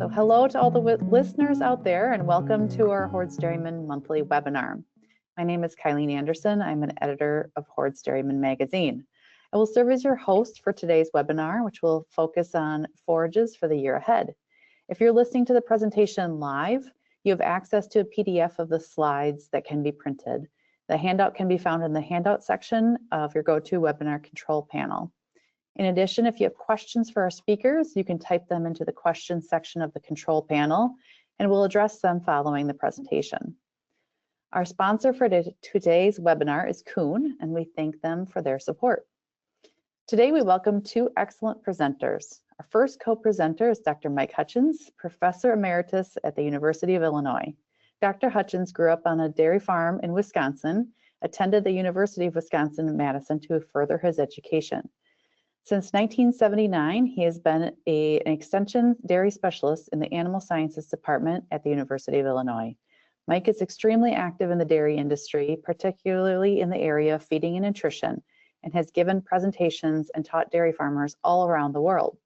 So hello to all the listeners out there and welcome to our Hoard's Dairyman monthly webinar. My name is Kylene Anderson. I'm an editor of Hoard's Dairyman magazine. I will serve as your host for today's webinar, which will focus on forages for the year ahead. If you're listening to the presentation live, you have access to a PDF of the slides that can be printed. The handout can be found in the handout section of your GoToWebinar control panel. In addition, if you have questions for our speakers, you can type them into the questions section of the control panel, and we'll address them following the presentation. Our sponsor for today's webinar is Kuhn, and we thank them for their support. Today, we welcome two excellent presenters. Our first co-presenter is Dr. Mike Hutjens, Professor Emeritus at the University of Illinois. Dr. Hutjens grew up on a dairy farm in Wisconsin, attended the University of Wisconsin-Madison to further his education. Since 1979, he has been an extension dairy specialist in the Animal Sciences Department at the University of Illinois. Mike is extremely active in the dairy industry, particularly in the area of feeding and nutrition, and has given presentations and taught dairy farmers all around the world.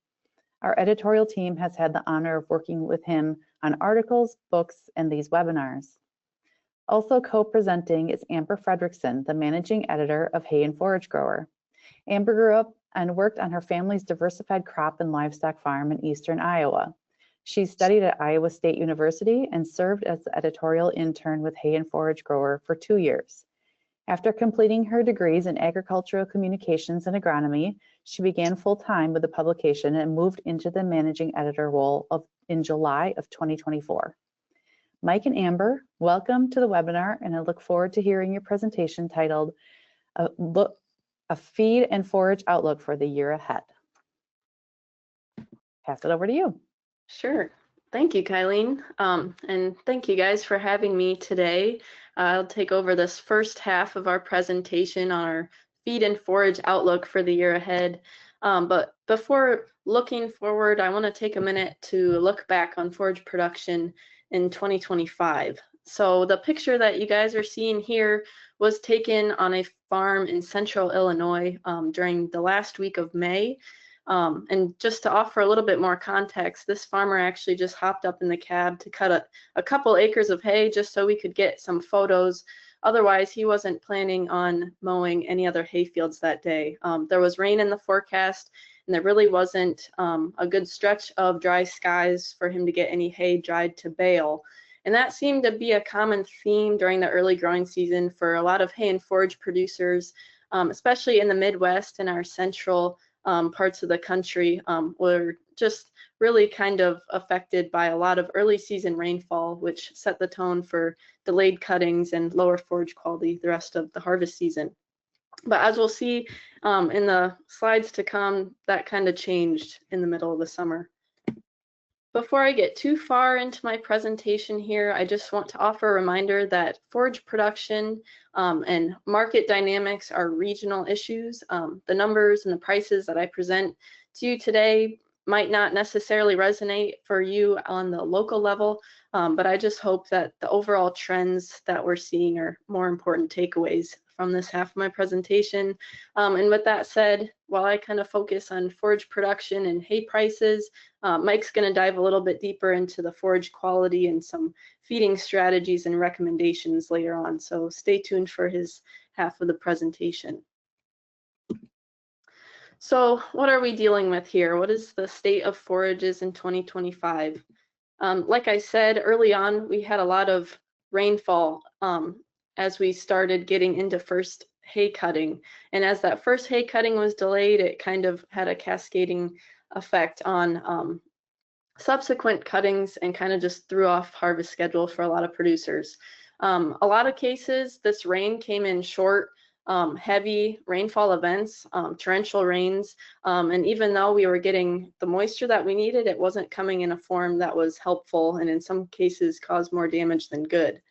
Our editorial team has had the honor of working with him on articles, books, and these webinars. Also co-presenting is Amber Friedrichsen, the managing editor of Hay and Forage Grower. Amber grew up and worked on her family's diversified crop and livestock farm in eastern Iowa. She studied at Iowa State University and served as the editorial intern with Hay and Forage Grower for 2 years. After completing her degrees in agricultural communications and agronomy, she began full-time with the publication and moved into the managing editor role in July of 2024. Mike and Amber, welcome to the webinar, and I look forward to hearing your presentation titled A Feed and Forage Outlook for the Year Ahead. Pass it over to you. Sure. Thank you, Kylene. And thank you guys for having me today. I'll take over this first half of our presentation on our feed and forage outlook for the year ahead. But before looking forward, I want to take a minute to look back on forage production in 2025. So the picture that you guys are seeing here was taken on a farm in central Illinois during the last week of May. And just to offer a little bit more context, this farmer actually just hopped up in the cab to cut a couple acres of hay just so we could get some photos. Otherwise, he wasn't planning on mowing any other hay fields that day. There was rain in the forecast, and there really wasn't a good stretch of dry skies for him to get any hay dried to bale. And that seemed to be a common theme during the early growing season for a lot of hay and forage producers, especially in the Midwest and our central parts of the country. Were just really kind of affected by a lot of early season rainfall, which set the tone for delayed cuttings and lower forage quality the rest of the harvest season. But as we'll see in the slides to come, that kind of changed in the middle of the summer. Before I get too far into my presentation here, I just want to offer a reminder that forage production and market dynamics are regional issues. The numbers and the prices that I present to you today might not necessarily resonate for you on the local level, but I just hope that the overall trends that we're seeing are more important takeaways from this half of my presentation. And with that said, while I kind of focus on forage production and hay prices, Mike's going to dive a little bit deeper into the forage quality and some feeding strategies and recommendations later on. So stay tuned for his half of the presentation. So what are we dealing with here? What is the state of forages in 2025? Like I said, early on, we had a lot of rainfall as we started getting into first hay cutting. And as that first hay cutting was delayed, it kind of had a cascading effect on subsequent cuttings and kind of just threw off harvest schedule for a lot of producers. A lot of cases, this rain came in short, heavy rainfall events, torrential rains, and even though we were getting the moisture that we needed, it wasn't coming in a form that was helpful, and in some cases caused more damage than good.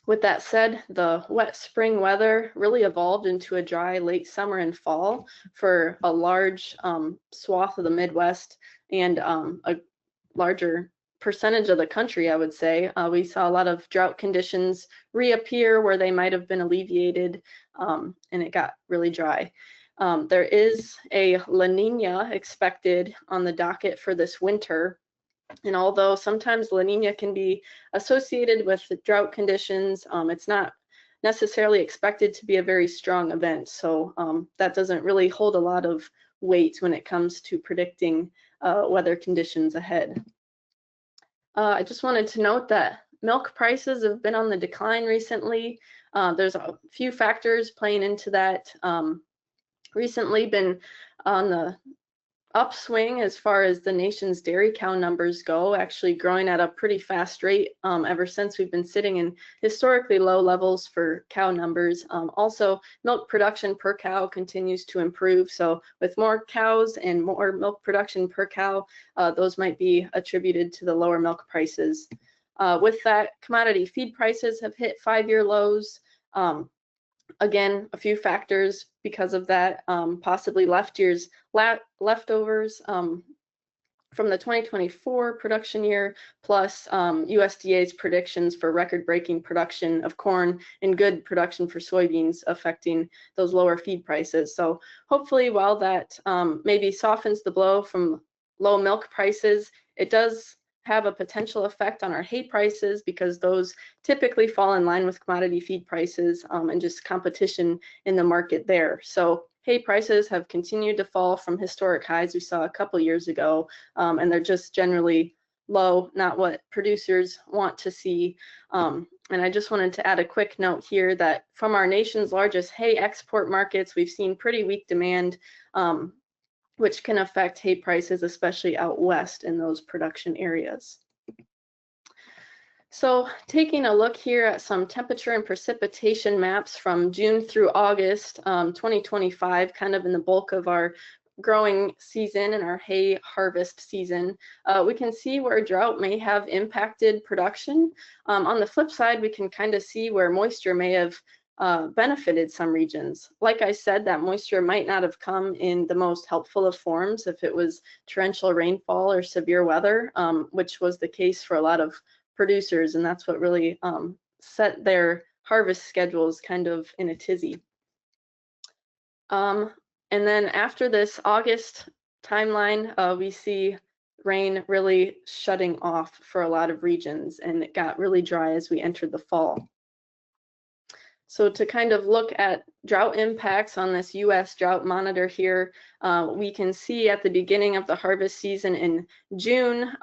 With that said, the wet spring weather really evolved into a dry late summer and fall for a large swath of the Midwest and a larger percentage of the country, I would say. We saw a lot of drought conditions reappear where they might have been alleviated, and it got really dry. There is a La Nina expected on the docket for this winter, And although sometimes La Nina can be associated with drought conditions, it's not necessarily expected to be a very strong event. So that doesn't really hold a lot of weight when it comes to predicting weather conditions ahead. I just wanted to note that milk prices have been on the decline recently. There's a few factors playing into that. Recently been on the upswing as far as the nation's dairy cow numbers go, actually growing at a pretty fast rate ever since we've been sitting in historically low levels for cow numbers. Also, milk production per cow continues to improve. So with more cows and more milk production per cow, those might be attributed to the lower milk prices. With that, commodity feed prices have hit 5-year lows. Again, a few factors because of that, possibly leftovers from the 2024 production year, plus USDA's predictions for record-breaking production of corn and good production for soybeans affecting those lower feed prices. So hopefully while that maybe softens the blow from low milk prices, it does have a potential effect on our hay prices because those typically fall in line with commodity feed prices and just competition in the market there. So hay prices have continued to fall from historic highs we saw a couple years ago, and they're just generally low, not what producers want to see. And I just wanted to add a quick note here that from our nation's largest hay export markets, we've seen pretty weak demand, which can affect hay prices, especially out west in those production areas. So taking a look here at some temperature and precipitation maps from June through August 2025, kind of in the bulk of our growing season and our hay harvest season, we can see where drought may have impacted production. On the flip side, we can kind of see where moisture may have benefited some regions. Like I said, that moisture might not have come in the most helpful of forms if it was torrential rainfall or severe weather, which was the case for a lot of producers, and that's what really set their harvest schedules kind of in a tizzy. And then after this August timeline, we see rain really shutting off for a lot of regions, and it got really dry as we entered the fall. So to kind of look at drought impacts on this US drought monitor here, we can see at the beginning of the harvest season in June,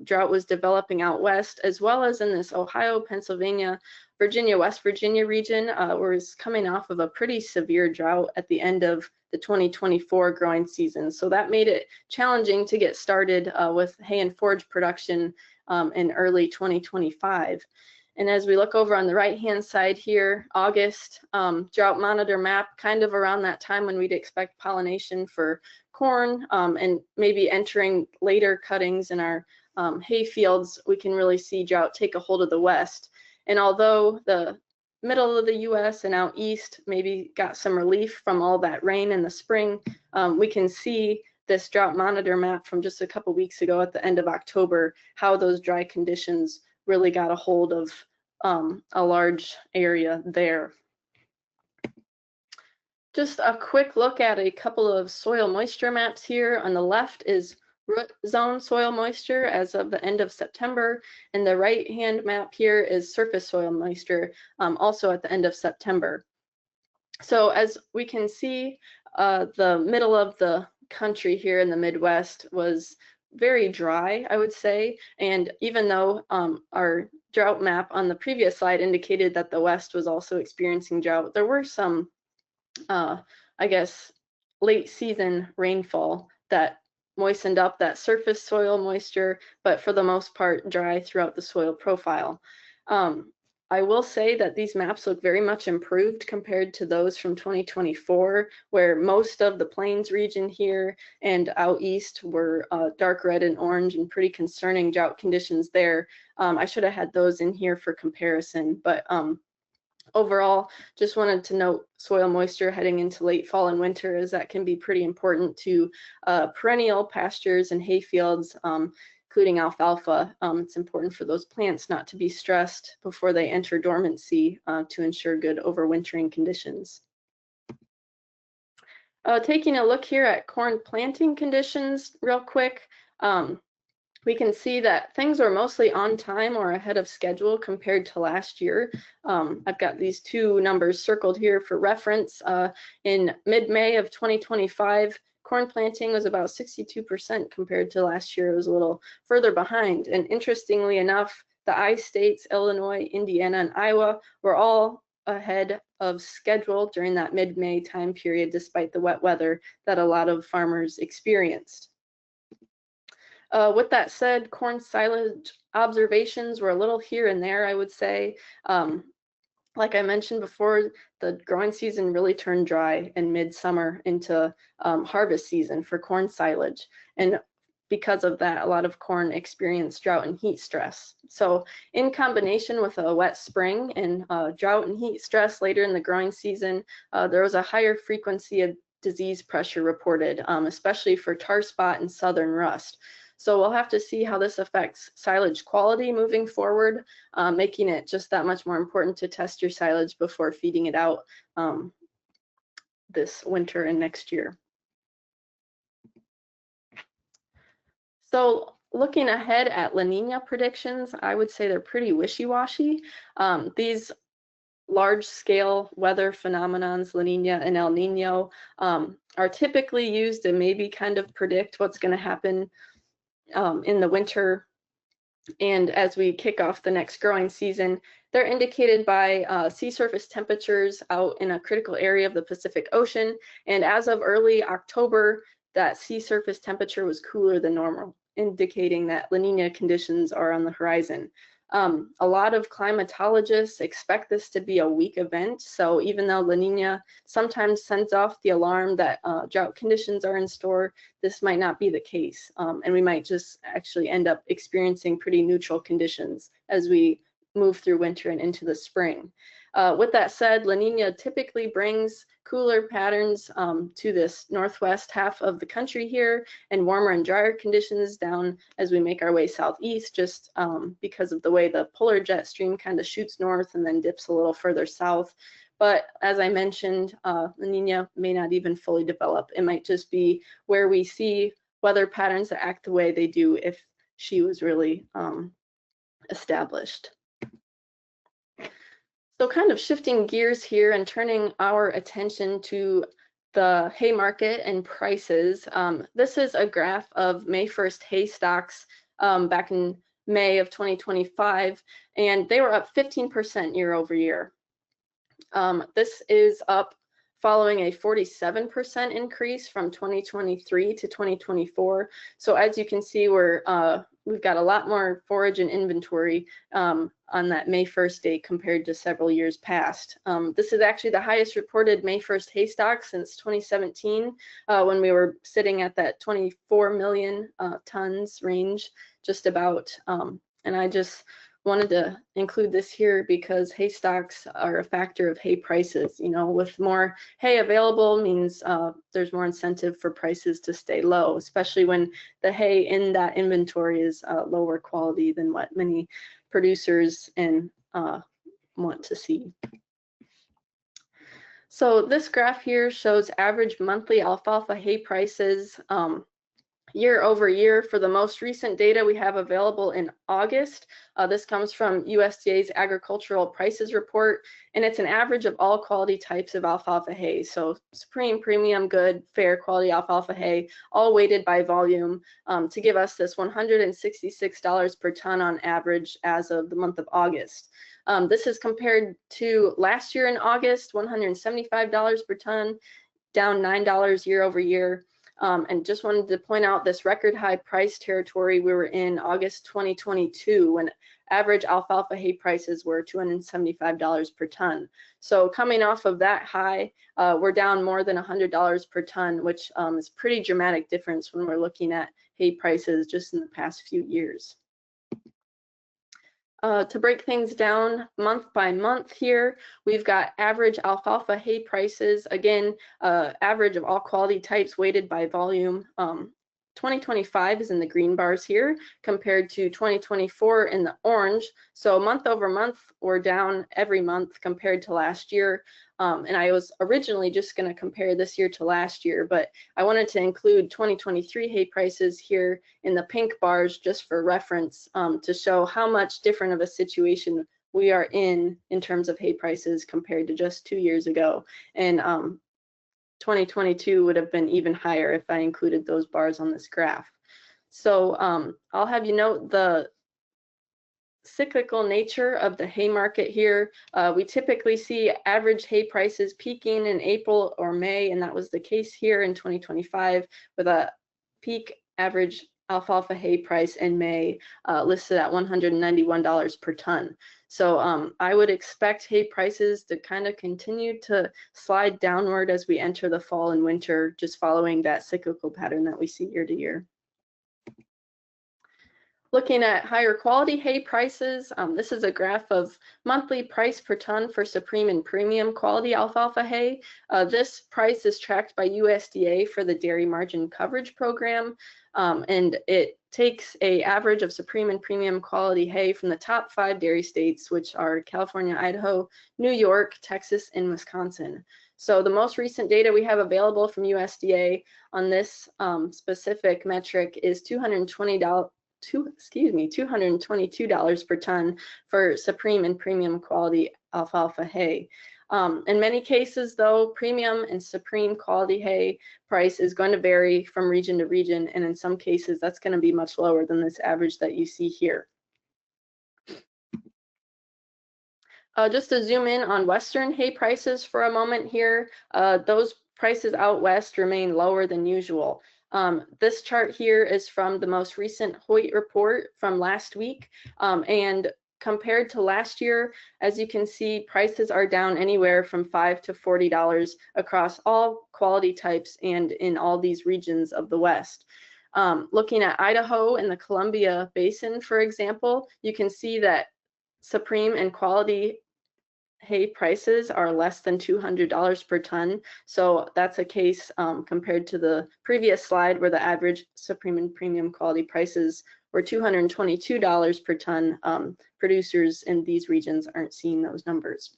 drought was developing out west, as well as in this Ohio, Pennsylvania, Virginia, West Virginia region, was coming off of a pretty severe drought at the end of the 2024 growing season. So that made it challenging to get started with hay and forage production in early 2025. And as we look over on the right-hand side here, August drought monitor map, kind of around that time when we'd expect pollination for corn and maybe entering later cuttings in our hay fields, we can really see drought take a hold of the west. And although the middle of the US and out east maybe got some relief from all that rain in the spring, we can see this drought monitor map from just a couple weeks ago at the end of October, how those dry conditions really got a hold of a large area there. Just a quick look at a couple of soil moisture maps here. On the left is root zone soil moisture as of the end of September, and the right hand map here is surface soil moisture also at the end of September. So as we can see, the middle of the country here in the Midwest was very dry, I would say, and even though our drought map on the previous slide indicated that the West was also experiencing drought, there were some, I guess, late season rainfall that moistened up that surface soil moisture, but for the most part dry throughout the soil profile. I will say that these maps look very much improved compared to those from 2024, where most of the plains region here and out east were dark red and orange and pretty concerning drought conditions there. I should have had those in here for comparison, but overall, just wanted to note soil moisture heading into late fall and winter, as that can be pretty important to perennial pastures and hay fields, including alfalfa. It's important for those plants not to be stressed before they enter dormancy to ensure good overwintering conditions. Taking a look here at corn planting conditions real quick, we can see that things are mostly on time or ahead of schedule compared to last year. I've got these two numbers circled here for reference. In mid-May of 2025, corn planting was about 62% compared to last year. It was a little further behind. And interestingly enough, the I states, Illinois, Indiana, and Iowa were all ahead of schedule during that mid-May time period, despite the wet weather that a lot of farmers experienced. With that said, corn silage observations were a little here and there, I would say. Like I mentioned before, the growing season really turned dry in midsummer into harvest season for corn silage. And because of that, a lot of corn experienced drought and heat stress. So in combination with a wet spring and drought and heat stress later in the growing season, there was a higher frequency of disease pressure reported, especially for tar spot and southern rust. So we'll have to see how this affects silage quality moving forward, making it just that much more important to test your silage before feeding it out this winter and next year. So looking ahead at La Nina predictions, I would say they're pretty wishy-washy. These large-scale weather phenomenons, La Nina and El Nino, are typically used to maybe kind of predict what's going to happen in the winter. And as we kick off the next growing season, they're indicated by sea surface temperatures out in a critical area of the Pacific Ocean. And as of early October, that sea surface temperature was cooler than normal, indicating that La Nina conditions are on the horizon. A lot of climatologists expect this to be a weak event. So even though La Nina sometimes sends off the alarm that drought conditions are in store, this might not be the case. And we might just actually end up experiencing pretty neutral conditions as we move through winter and into the spring. With that said, La Nina typically brings cooler patterns to this northwest half of the country here, and warmer and drier conditions down as we make our way southeast, just because of the way the polar jet stream kind of shoots north and then dips a little further south. But as I mentioned, La Nina may not even fully develop. It might just be where we see weather patterns that act the way they do if she was really established. So kind of shifting gears here and turning our attention to the hay market and prices. This is a graph of May 1st hay stocks back in May of 2025, and they were up 15% year over year. This is up following a 47% increase from 2023 to 2024. So as you can see, we've got a lot more forage and inventory on that May 1st date compared to several years past. This is actually the highest reported May 1st hay stock since 2017, when we were sitting at that 24 million tons range, just about. And I just wanted to include this here because hay stocks are a factor of hay prices. You know, with more hay available means there's more incentive for prices to stay low, especially when the hay in that inventory is lower quality than what many producers want to see. So this graph here shows average monthly alfalfa hay prices year over year. For the most recent data we have available in August. This comes from USDA's Agricultural Prices Report, and it's an average of all quality types of alfalfa hay. So supreme, premium, good, fair quality alfalfa hay, all weighted by volume, to give us this $166 per ton on average as of the month of August. This is compared to last year in August, $175 per ton, down $9 year over year. And just wanted to point out this record high price territory we were in August 2022 when average alfalfa hay prices were $275 per ton. So coming off of that high, we're down more than $100 per ton, which is a pretty dramatic difference when we're looking at hay prices just in the past few years. To break things down month by month here, we've got average alfalfa hay prices, again, average of all quality types weighted by volume, 2025 is in the green bars here compared to 2024 in the orange. So month over month, we're down every month compared to last year. And I was originally just going to compare this year to last year, but I wanted to include 2023 hay prices here in the pink bars just for reference, to show how much different of a situation we are in terms of hay prices compared to just 2 years ago. And 2022 would have been even higher if I included those bars on this graph. So I'll have you note the cyclical nature of the hay market here. We typically see average hay prices peaking in April or May, and that was the case here in 2025 with a peak average alfalfa hay price in May listed at $191 per ton. So I would expect hay prices to kind of continue to slide downward as we enter the fall and winter, just following that cyclical pattern that we see year to year. Looking at higher quality hay prices, this is a graph of monthly price per ton for supreme and premium quality alfalfa hay. This price is tracked by USDA for the Dairy Margin Coverage Program, and it takes an average of supreme and premium quality hay from the top 5 dairy states, which are California, Idaho, New York, Texas, and Wisconsin. So the most recent data we have available from USDA on this specific metric is $222 per ton for supreme and premium quality alfalfa hay. In many cases, though, premium and supreme quality hay price is going to vary from region to region, and in some cases, that's going to be much lower than this average that you see here. Just to zoom in on Western hay prices for a moment here, those prices out west remain lower than usual. This chart here is from the most recent Hoard report from last week, and compared to last year, as you can see, prices are down anywhere from $5 to $40 across all quality types and in all these regions of the West. Looking at Idaho and the Columbia Basin, for example, you can see that supreme and quality hay prices are less than $200 per ton. So that's a case compared to the previous slide where the average supreme and premium quality prices were $222 per ton. Producers in these regions aren't seeing those numbers.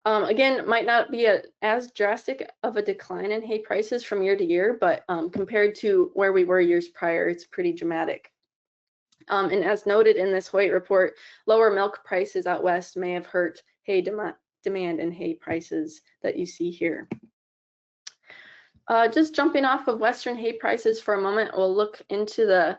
Again, it might not be as drastic of a decline in hay prices from year to year, but compared to where we were years prior, it's pretty dramatic. And as noted in this Hoyt report, lower milk prices out west may have hurt hay demand and hay prices that you see here. Just jumping off of Western hay prices for a moment, we'll look into the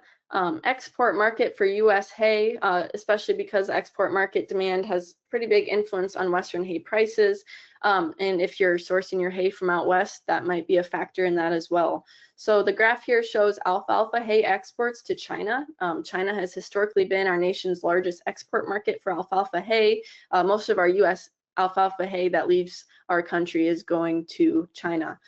export market for U.S. hay, especially because export market demand has pretty big influence on Western hay prices. And if you're sourcing your hay from out west, that might be a factor in that as well. So the graph here shows alfalfa hay exports to China. China has historically been our nation's largest export market for alfalfa hay. Most of our U.S. alfalfa hay that leaves our country is going to China.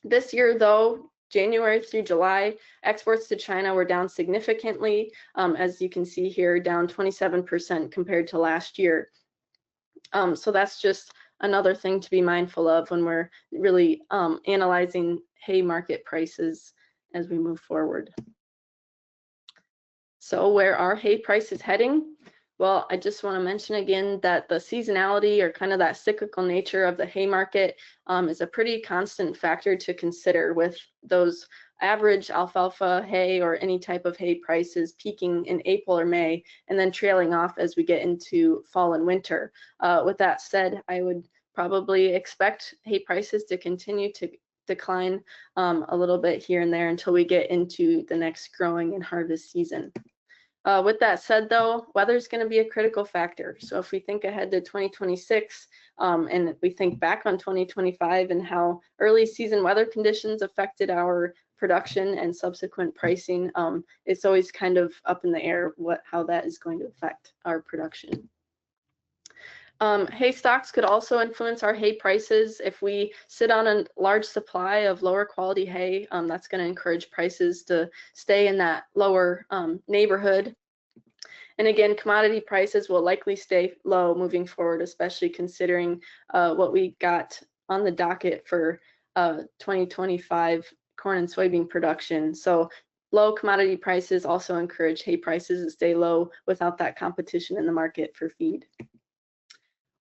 This year, though, January through July, exports to China were down significantly, as you can see here, down 27% compared to last year. So that's just another thing to be mindful of when we're really analyzing hay market prices as we move forward. So where are hay prices heading? Well, I just want to mention again that the seasonality or kind of that cyclical nature of the hay market is a pretty constant factor to consider, with those average alfalfa hay or any type of hay prices peaking in April or May and then trailing off as we get into fall and winter. With that said, I would probably expect hay prices to continue to decline a little bit here and there until we get into the next growing and harvest season. With that said, though, weather is going to be a critical factor. So if we think ahead to 2026 and we think back on 2025 and how early season weather conditions affected our production and subsequent pricing, it's always kind of up in the air how that is going to affect our production. Hay stocks could also influence our hay prices. If we sit on a large supply of lower quality hay, that's going to encourage prices to stay in that lower neighborhood. And again, commodity prices will likely stay low moving forward, especially considering what we got on the docket for 2025 corn and soybean production. So low commodity prices also encourage hay prices to stay low without that competition in the market for feed.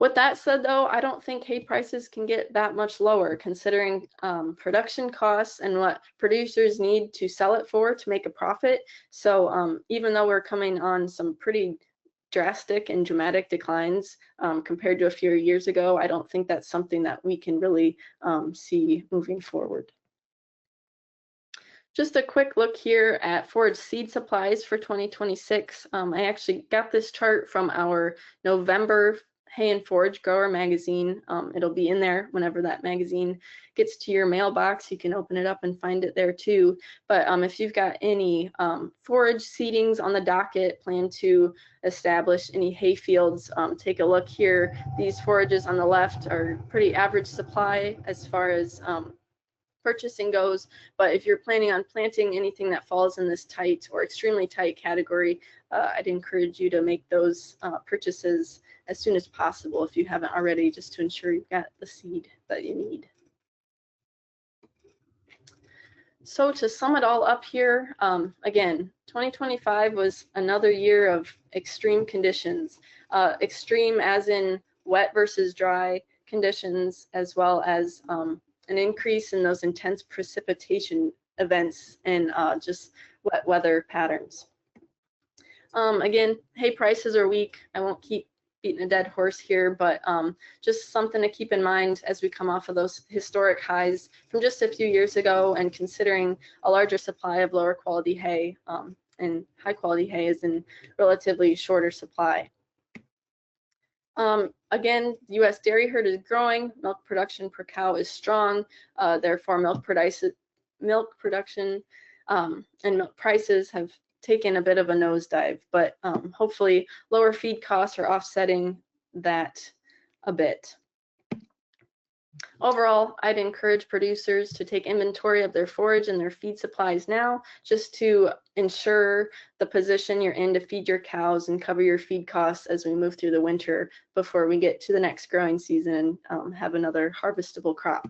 With that said, though, I don't think hay prices can get that much lower considering production costs and what producers need to sell it for to make a profit. So even though we're coming on some pretty drastic and dramatic declines compared to a few years ago, I don't think that's something that we can really see moving forward. Just a quick look here at forage seed supplies for 2026. I actually got this chart from our November Hay and Forage Grower magazine. It'll be in there whenever that magazine gets to your mailbox. You can open it up and find it there too. But if you've got any forage seedings on the docket, plan to establish any hay fields, take a look here. These forages on the left are pretty average supply as far as purchasing goes, but if you're planning on planting anything that falls in this tight or extremely tight category, I'd encourage you to make those purchases as soon as possible if you haven't already, just to ensure you've got the seed that you need. So to sum it all up here, again, 2025 was another year of extreme conditions, extreme as in wet versus dry conditions, as well as an increase in those intense precipitation events and just wet weather patterns. Again, hay prices are weak. I won't keep beating a dead horse here, but just something to keep in mind as we come off of those historic highs from just a few years ago, and considering a larger supply of lower quality hay and high quality hay is in relatively shorter supply. Again, the U.S. dairy herd is growing, milk production per cow is strong, therefore milk production and milk prices have taken a bit of a nosedive, but hopefully lower feed costs are offsetting that a bit. Overall, I'd encourage producers to take inventory of their forage and their feed supplies now, just to ensure the position you're in to feed your cows and cover your feed costs as we move through the winter before we get to the next growing season and have another harvestable crop.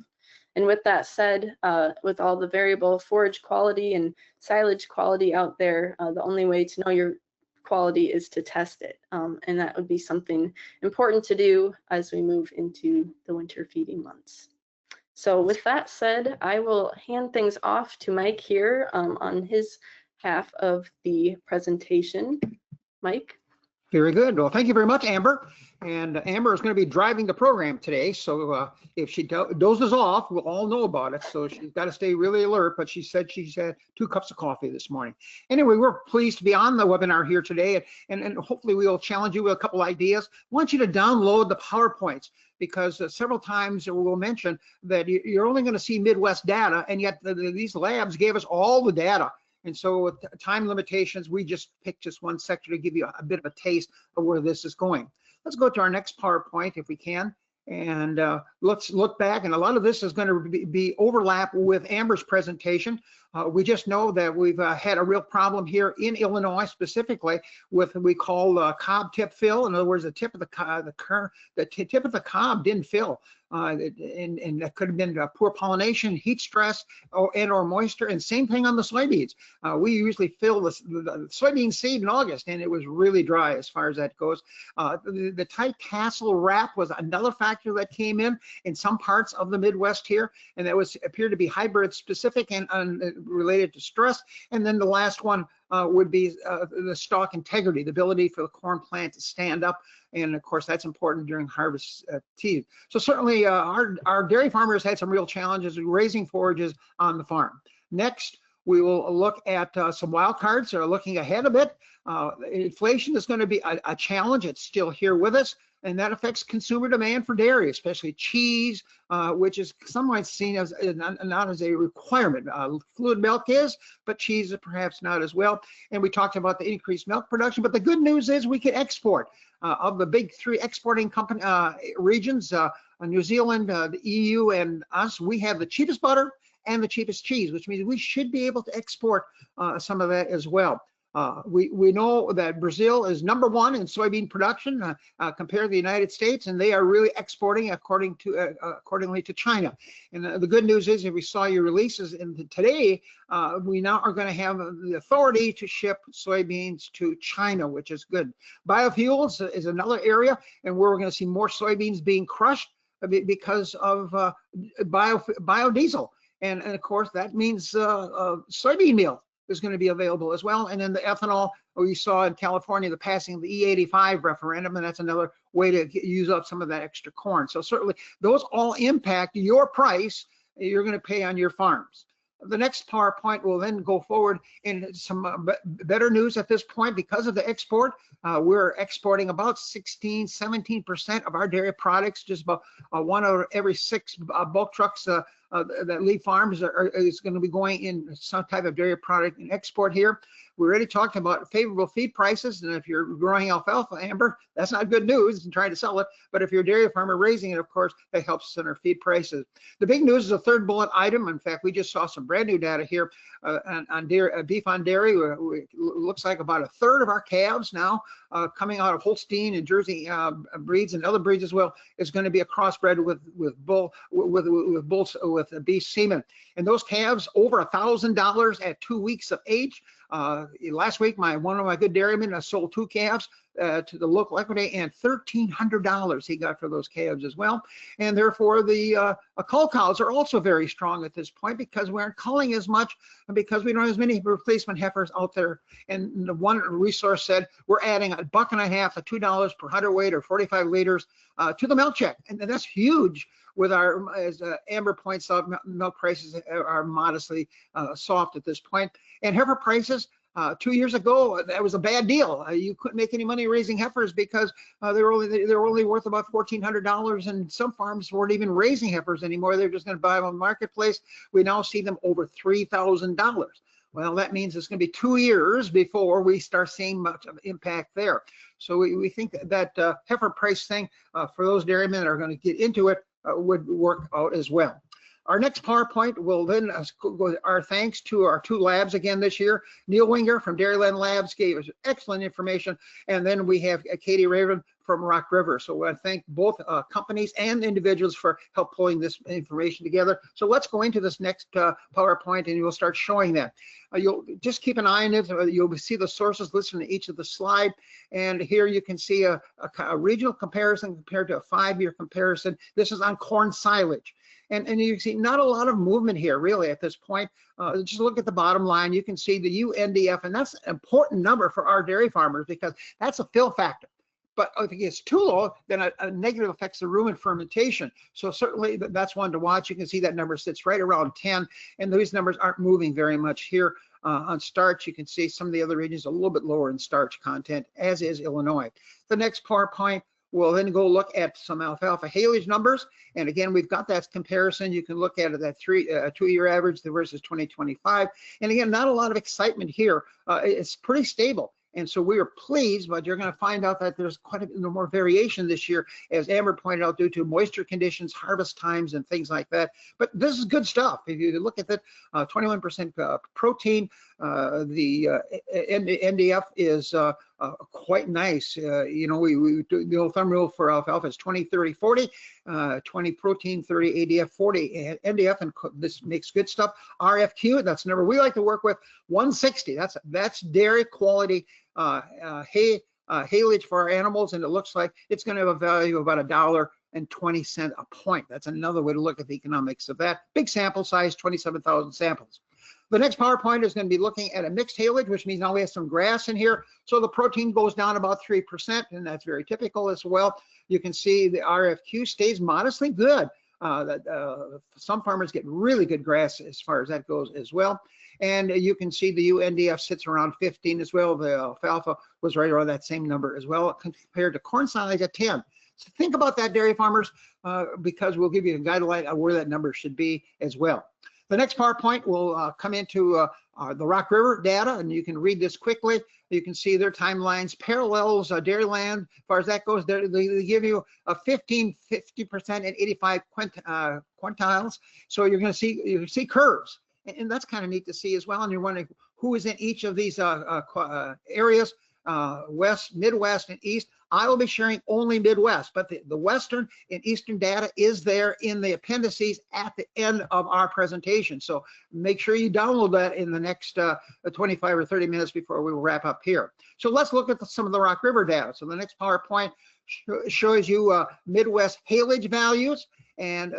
And with that said, with all the variable forage quality and silage quality out there, the only way to know your quality is to test it. And that would be something important to do as we move into the winter feeding months. So with that said, I will hand things off to Mike here on his half of the presentation. Mike? Very good. Well, thank you very much, Amber. And Amber is going to be driving the program today. So if she dozes off, we'll all know about it. So she's got to stay really alert. But she said she's had 2 cups of coffee this morning. Anyway, we're pleased to be on the webinar here today. And hopefully we'll challenge you with a couple ideas. I want you to download the PowerPoints, because several times we'll mention that you're only going to see Midwest data. And yet these labs gave us all the data. And so with time limitations, we just picked just one sector to give you a bit of a taste of where this is going. Let's go to our next PowerPoint if we can. And let's look back. And a lot of this is going to be overlap with Amber's presentation. We just know that we've had a real problem here in Illinois, specifically with what we call cob tip fill. In other words, the tip of the tip of the cob didn't fill. And that could have been poor pollination, heat stress, or moisture, and same thing on the soybeans. We usually fill the soybean seed in August, and it was really dry as far as that goes. The tight tassel wrap was another factor that came in some parts of the Midwest here, and that appeared to be hybrid specific and related to stress. And then the last one would be the stalk integrity, the ability for the corn plant to stand up. And of course, that's important during harvest season. So certainly our dairy farmers had some real challenges raising forages on the farm. Next, we will look at some wild cards that are looking ahead a bit. Inflation is going to be a challenge. It's still here with us, and that affects consumer demand for dairy, especially cheese, which is somewhat seen as not as a requirement. Fluid milk is, but cheese is perhaps not as well. And we talked about the increased milk production, but the good news is we can export. Of the big 3 exporting regions, New Zealand, the EU, and us, we have the cheapest butter and the cheapest cheese, which means we should be able to export some of that as well. We know that Brazil is #1 in soybean production compared to the United States, and they are really exporting accordingly to China. And the good news is, if we saw your releases today, we now are going to have the authority to ship soybeans to China, which is good. Biofuels is another area, and where we're going to see more soybeans being crushed because of biodiesel. And of course, that means soybean meal is going to be available as well. And then the ethanol, we saw in California, the passing of the E85 referendum, and that's another way to use up some of that extra corn. So certainly those all impact your price you're going to pay on your farms. The next PowerPoint will then go forward in some better news at this point. Because of the export, we're exporting about 17% of our dairy products. Just about 1 out of every 6 bulk trucks that leave farms is going to be going in some type of dairy product and export here. We already talked about favorable feed prices, and if you're growing alfalfa, Amber, that's not good news and trying to sell it. But if you're a dairy farmer raising it, of course, that helps center feed prices. The big news is the third bullet item. In fact, we just saw some brand new data here on beef on dairy. It looks like about 1/3 of our calves now coming out of Holstein and Jersey breeds and other breeds as well is going to be a crossbred with beef semen. And those calves over $1,000 at 2 weeks of age. Last week, one of my good dairymen sold 2 calves to the local equity, and $1,300 he got for those calves as well. And therefore, the cull cows are also very strong at this point because we aren't culling as much and because we don't have as many replacement heifers out there. And the one resource said we're adding $1.50 to $2 per hundredweight or 45 liters to the milk check, and that's huge. With our, as Amber points out, milk prices are modestly soft at this point. And heifer prices, 2 years ago, that was a bad deal. You couldn't make any money raising heifers because they were only worth about $1,400, and some farms weren't even raising heifers anymore. They're just going to buy them on the marketplace. We now see them over $3,000. Well, that means it's going to be 2 years before we start seeing much of impact there. So we think that heifer price thing for those dairymen that are going to get into it would work out as well. Our next PowerPoint will then go our thanks to our 2 labs again this year. Neil Winger from Dairyland Labs gave us excellent information, and then we have Katie Raven from Rock River. So I thank both companies and individuals for help pulling this information together. So let's go into this next PowerPoint, and we'll start showing that. You'll just keep an eye on it. You'll see the sources listed in each of the slide, and here you can see a regional comparison compared to a 5-year comparison. This is on corn silage. And you can see not a lot of movement here really at this point. Just look at the bottom line. You can see the UNDF, and that's an important number for our dairy farmers because that's a fill factor. But if it gets too low, then a negative affects the rumen fermentation. So certainly that's one to watch. You can see that number sits right around 10, and these numbers aren't moving very much here. On starch, you can see some of the other regions a little bit lower in starch content, as is Illinois. The next PowerPoint, we'll then go look at some alfalfa haylage numbers. And again, we've got that comparison. You can look at it at 2-year average versus 2025. And again, not a lot of excitement here. It's pretty stable. And so we are pleased, but you're going to find out that there's quite a bit more variation this year, as Amber pointed out, due to moisture conditions, harvest times, and things like that. But this is good stuff. If you look at that, 21% protein, the NDF is quite nice. You know, we do the old thumb rule for alfalfa is 20, 30, 40, 20 protein, 30 ADF, 40 NDF, and this makes good stuff. RFQ, that's the number we like to work with, 160. That's dairy quality haylage for our animals, and it looks like it's going to have a value of about $1.20 a point. That's another way to look at the economics of that. Big sample size, 27,000 samples. The next PowerPoint is going to be looking at a mixed haylage, which means now we have some grass in here. So the protein goes down about 3%, and that's very typical as well. You can see the RFQ stays modestly good. Some farmers get really good grass as far as that goes as well. And you can see the UNDF sits around 15 as well. The alfalfa was right around that same number as well, compared to corn silage at 10. So think about that, dairy farmers, because we'll give you a guideline of where that number should be as well. The next PowerPoint will come into the Rock River data, and you can read this quickly. You can see their timelines, parallels Dairyland. As far as that goes, they give you a 15, 50%, and 85 quintiles. So you're going to see curves, and that's kind of neat to see as well. And you're wondering who is in each of these areas, West, Midwest, and East. I will be sharing only Midwest, but the Western and Eastern data is there in the appendices at the end of our presentation. So make sure you download that in the next 25 or 30 minutes before we will wrap up here. So let's look at some of the Rock River data. So the next PowerPoint shows you Midwest haylage values. And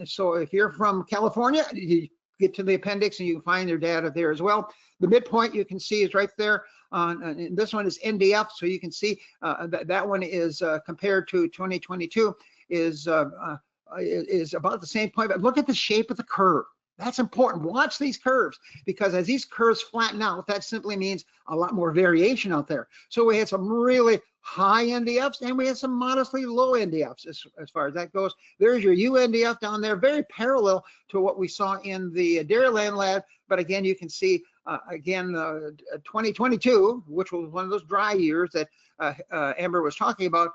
so if you're from California, you get to the appendix and you can find their data there as well. The midpoint you can see is right there. And this one is NDF, so you can see that one is compared to 2022 is about the same point. But look at the shape of the curve. That's important. Watch these curves, because as these curves flatten out, that simply means a lot more variation out there. So we had some really high NDFs and we had some modestly low NDFs as far as that goes. There's your UNDF down there, very parallel to what we saw in the Dairyland lab. But again, you can see 2022, which was one of those dry years that Amber was talking about,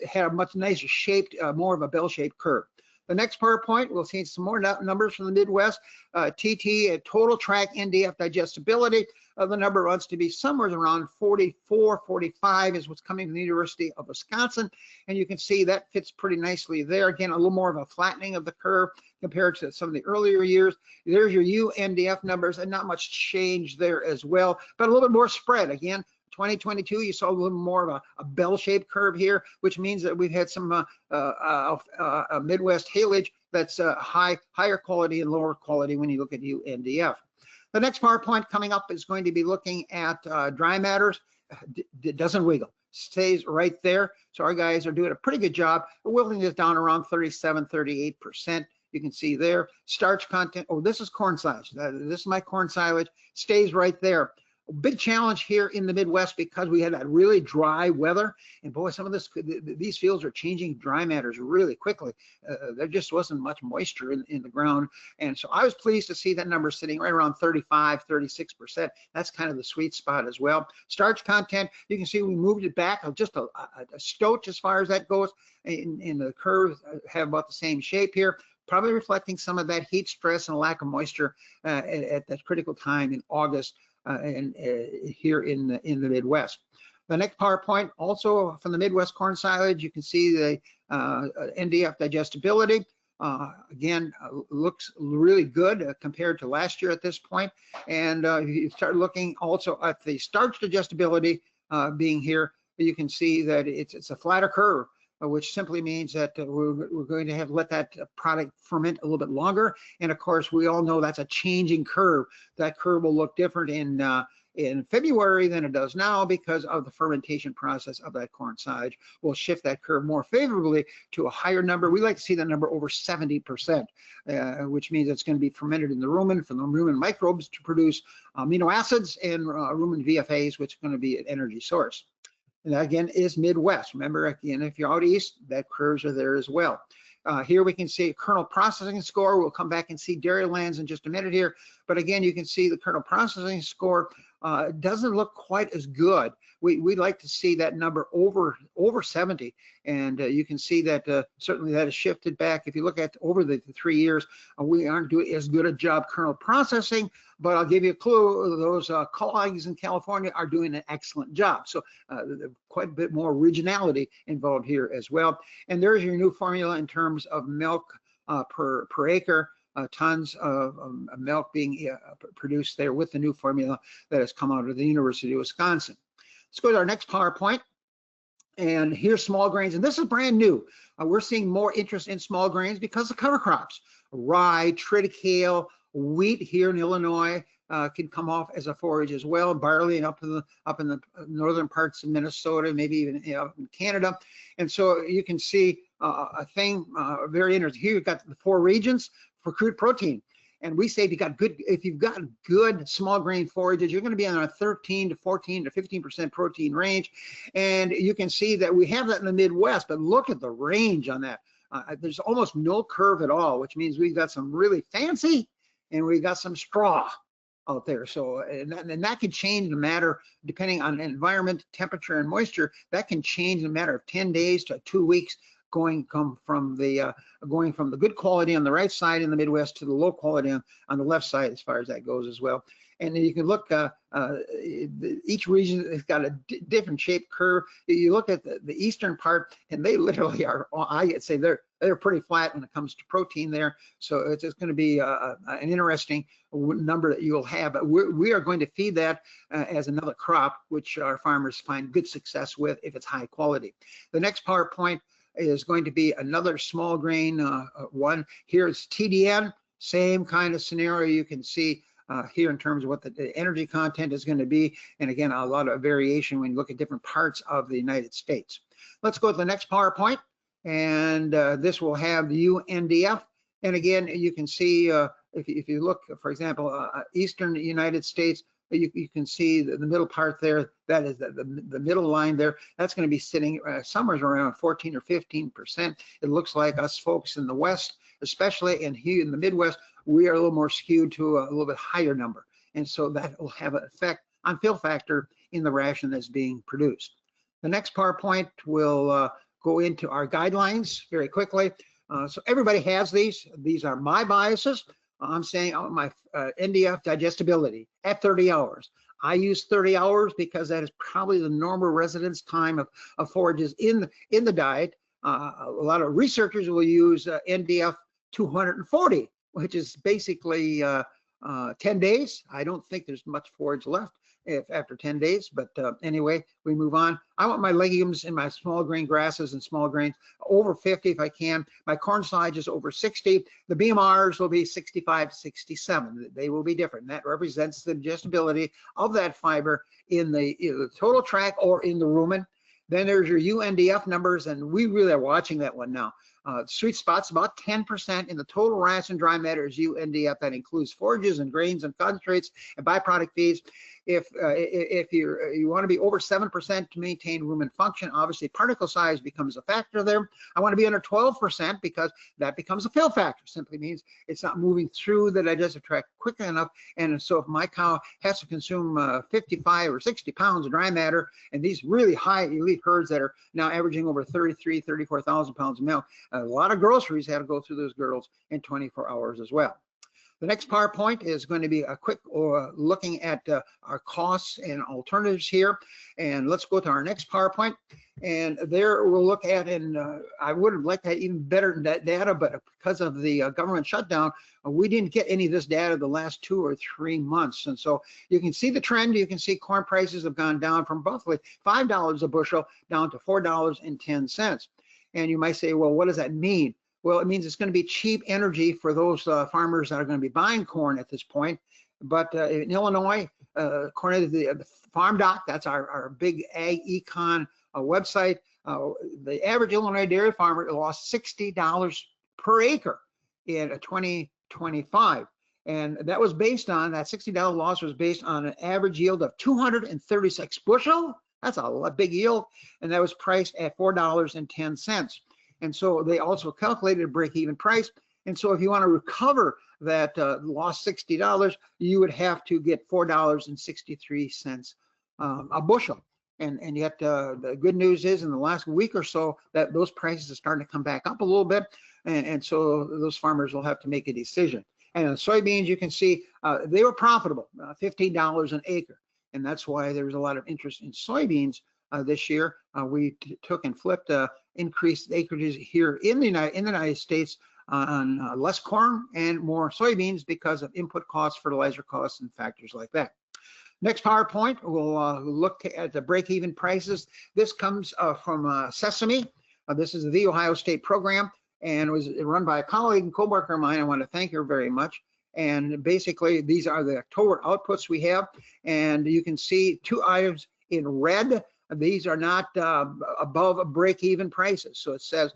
had a much nicer shaped, more of a bell-shaped curve. The next PowerPoint, we'll see some more numbers from the Midwest. TT, total track NDF digestibility. The number runs to be somewhere around 44, 45 is what's coming from the University of Wisconsin. And you can see that fits pretty nicely there. Again, a little more of a flattening of the curve compared to some of the earlier years. There's your UNDF numbers, and not much change there as well, but a little bit more spread. Again, 2022, you saw a little more of a bell-shaped curve here, which means that we've had some Midwest haylage that's higher quality and lower quality when you look at UNDF. The next PowerPoint coming up is going to be looking at dry matters. It doesn't wiggle, stays right there. So our guys are doing a pretty good job. We're wiggling this down around 37, 38%. You can see there. Starch content, oh, this is corn silage. This is my corn silage, stays right there. A big challenge here in the Midwest because we had that really dry weather, and boy, some of these fields are changing dry matters really quickly. There just wasn't much moisture in the ground, and so I was pleased to see that number sitting right around 35, 36%. That's kind of the sweet spot as well. Starch content, you can see we moved it back just a stoach as far as that goes, and the curves have about the same shape here, probably reflecting some of that heat stress and lack of moisture at that critical time in August. Here in the Midwest. The next PowerPoint, also from the Midwest corn silage, you can see the NDF digestibility. Again, looks really good compared to last year at this point. And you start looking also at the starch digestibility being here, you can see that it's a flatter curve, which simply means that we're going to have to let that product ferment a little bit longer. And of course, we all know that's a changing curve. That curve will look different in February than it does now because of the fermentation process of that corn silage. We'll shift that curve more favorably to a higher number. We like to see the number over 70%, which means it's going to be fermented in the rumen for the rumen microbes to produce amino acids and rumen VFAs, which is going to be an energy source. And that again is Midwest. Remember, again, if you're out east, that curves are there as well. Here we can see kernel processing score. We'll come back and see Dairylands in just a minute here. But again, you can see the kernel processing score doesn't look quite as good. We'd like to see that number over 70. And you can see that certainly that has shifted back. If you look at over the 3 years, we aren't doing as good a job kernel processing, but I'll give you a clue. Those colleagues in California are doing an excellent job. So quite a bit more originality involved here as well. And there's your new formula in terms of milk per acre. Tons of milk being produced there with the new formula that has come out of the University of Wisconsin. Let's go to our next PowerPoint. And here's small grains, and this is brand new. We're seeing more interest in small grains because of cover crops. Rye, triticale, wheat here in Illinois can come off as a forage as well. Barley and up in the northern parts of Minnesota, maybe even in Canada. And so you can see a thing very interesting. Here you've got the 4 regions for crude protein. And we say if you've got good small grain forages, you're going to be in a 13 to 14 to 15% protein range. And you can see that we have that in the Midwest, but look at the range on that. There's almost no curve at all, which means we've got some really fancy and we've got some straw out there. So, and that can change in a matter, depending on environment, temperature, and moisture, that can change in a matter of 10 days to 2 weeks going from the good quality on the right side in the Midwest to the low quality on the left side as far as that goes as well. And then you can look, each region has got a different shaped curve. You look at the eastern part, and they literally are, I'd say they're pretty flat when it comes to protein there. So it's going to be an interesting number that you'll have. But we are going to feed that as another crop, which our farmers find good success with if it's high quality. The next PowerPoint is going to be another small grain one. Here's TDN, same kind of scenario. You can see here in terms of what the energy content is going to be. And again, a lot of variation when you look at different parts of the United States. Let's go to the next PowerPoint. And this will have the UNDF. And again, you can see if you look, for example, Eastern United States, you can see the middle part there. That is the middle line there. That's going to be sitting somewhere around 14 or 15%. It looks like us folks in the West, especially, and here in the Midwest, we are a little more skewed to a little bit higher number. And so that will have an effect on fill factor in the ration that's being produced. The next PowerPoint will go into our guidelines very quickly. So everybody has these. These are my biases. I'm saying my NDF digestibility at 30 hours. I use 30 hours because that is probably the normal residence time of forages in the diet. A lot of researchers will use NDF 240, which is basically 10 days. I don't think there's much forage left after 10 days, but anyway, we move on. I want my legumes and my small grain grasses and small grains over 50 if I can. My corn silage is over 60. The BMRs will be 65, 67. They will be different. That represents the digestibility of that fiber in the total tract or in the rumen. Then there's your UNDF numbers, and we really are watching that one now. Sweet spot's about 10% in the total ration dry matter is UNDF. That includes forages and grains and concentrates and byproduct feeds. If you want to be over 7% to maintain rumen function, obviously particle size becomes a factor there. I want to be under 12% because that becomes a fill factor. Simply means it's not moving through the digestive tract quickly enough. And so if my cow has to consume 55 or 60 pounds of dry matter, and these really high elite herds that are now averaging over 34,000 pounds of milk, a lot of groceries had to go through those girdles in 24 hours as well. The next PowerPoint is going to be a quick looking at our costs and alternatives here. And let's go to our next PowerPoint. And there we'll look at, and I would have liked to have even better data, but because of the government shutdown, we didn't get any of this data the last 2 or 3 months. And so you can see the trend. You can see corn prices have gone down from roughly $5 a bushel down to $4.10. And you might say, well, what does that mean? Well, it means it's going to be cheap energy for those farmers that are going to be buying corn at this point. But in Illinois, according to the Farm Doc, that's our big ag econ website, the average Illinois dairy farmer lost $60 per acre in 2025. And that was based on, that $60 loss was based on an average yield of 236 bushel. That's a big yield. And that was priced at $4.10. And so they also calculated a break-even price. And so if you want to recover that lost $60, you would have to get $4.63 a bushel. And yet the good news is in the last week or so that those prices are starting to come back up a little bit. And so those farmers will have to make a decision. And in soybeans, you can see they were profitable, $15 an acre. And that's why there's a lot of interest in soybeans this year. We took and flipped increased acreages here in the United States on less corn and more soybeans because of input costs, fertilizer costs, and factors like that. Next PowerPoint, we'll look at the break-even prices. This comes from Sesame. This is the Ohio State program, and it was run by a colleague and co-worker of mine. I want to thank her very much. And basically, these are the October outputs we have. And you can see 2 items in red. These are not above break-even prices. So it says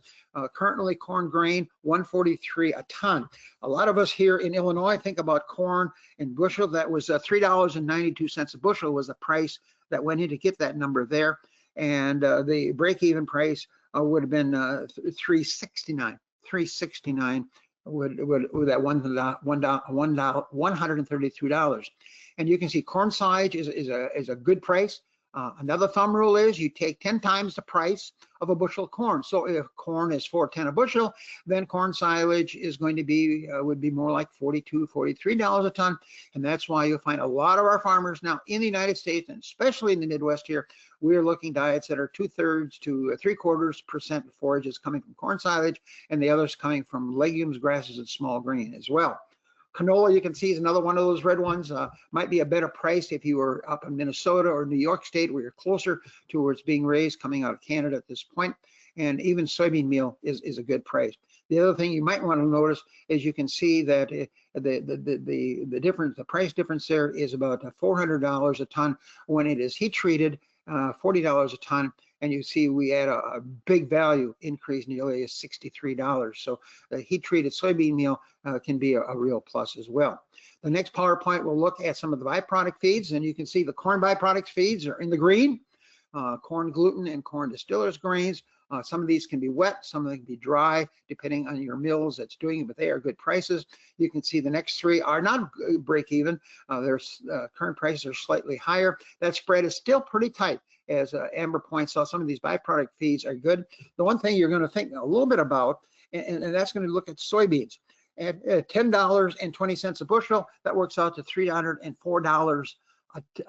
currently corn grain, $143 a ton. A lot of us here in Illinois think about corn in bushel. That was $3.92 a bushel was the price that went in to get that number there. And the break-even price would have been $3.69. $3.69 with that $133. And you can see corn silage is a good price. Another thumb rule is you take 10 times the price of a bushel of corn. So if corn is $4.10 a bushel, then corn silage is going to be would be more like $42, $43 a ton. And that's why you'll find a lot of our farmers now in the United States, and especially in the Midwest here, we're looking diets that are 2/3 to 3/4% forages coming from corn silage, and the others coming from legumes, grasses, and small grain as well. Canola, you can see, is another one of those red ones. Might be a better price if you were up in Minnesota or New York State, where you're closer to where it's being raised, coming out of Canada at this point. And even soybean meal is a good price. The other thing you might want to notice is you can see that the difference, the price difference there is about $400 a ton when it is heat treated, $40 a ton. And you see we had a big value increase, nearly $63. So the heat treated soybean meal can be a real plus as well. The next PowerPoint will look at some of the byproduct feeds, and you can see the corn byproduct feeds are in the green, corn gluten and corn distillers grains. Some of these can be wet, some of them can be dry, depending on your mills that's doing it, but they are good prices. You can see the next three are not break even. Their current prices are slightly higher. That spread is still pretty tight. As Amber points out, some of these byproduct feeds are good. The one thing you're going to think a little bit about, and that's going to look at soybeans. At $10.20 a bushel, that works out to $304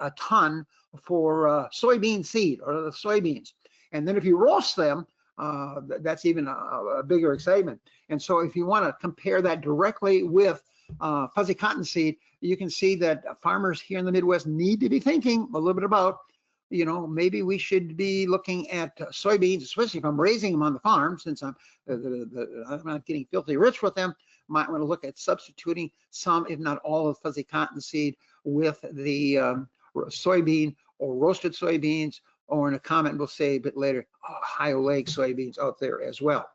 a ton for soybean seed or the soybeans. And then if you roast them, that's even a bigger excitement. And so if you want to compare that directly with fuzzy cottonseed, you can see that farmers here in the Midwest need to be thinking a little bit about, you know, maybe we should be looking at soybeans, especially if I'm raising them on the farm, since I'm not getting filthy rich with them. Might want to look at substituting some, if not all, of fuzzy cottonseed with the soybean or roasted soybeans, or in a comment we'll say a bit later, high oleic soybeans out there as well.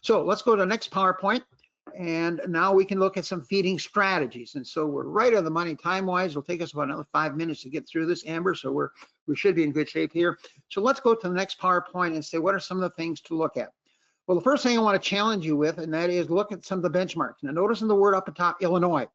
So let's go to the next PowerPoint. And now we can look at some feeding strategies. And so we're right on the money time-wise. It'll take us about another 5 minutes to get through this, Amber, so we should be in good shape here. So let's go to the next PowerPoint and say, what are some of the things to look at? Well, the first thing I want to challenge you with, and that is look at some of the benchmarks. Now, notice in the word up at top, Illinois.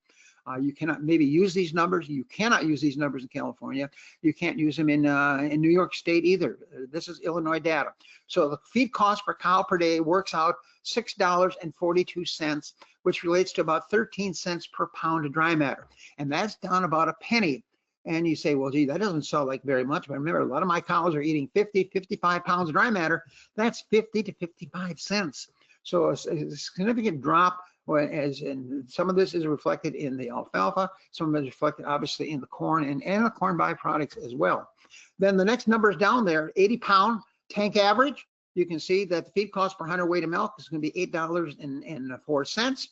You cannot maybe use these numbers. You cannot use these numbers in California. You can't use them in New York State either. This is Illinois data. So the feed cost per cow per day works out $6.42, which relates to about 13 cents per pound of dry matter. And that's down about a penny. And you say, well, gee, that doesn't sound like very much. But remember, a lot of my cows are eating 50, 55 pounds of dry matter. That's 50 to 55 cents. So a significant drop. And some of this is reflected in the alfalfa, some of it is reflected obviously in the corn and the corn byproducts as well. Then the next numbers down there, 80-pound tank average. You can see that the feed cost per 100 weight of milk is going to be $8.04.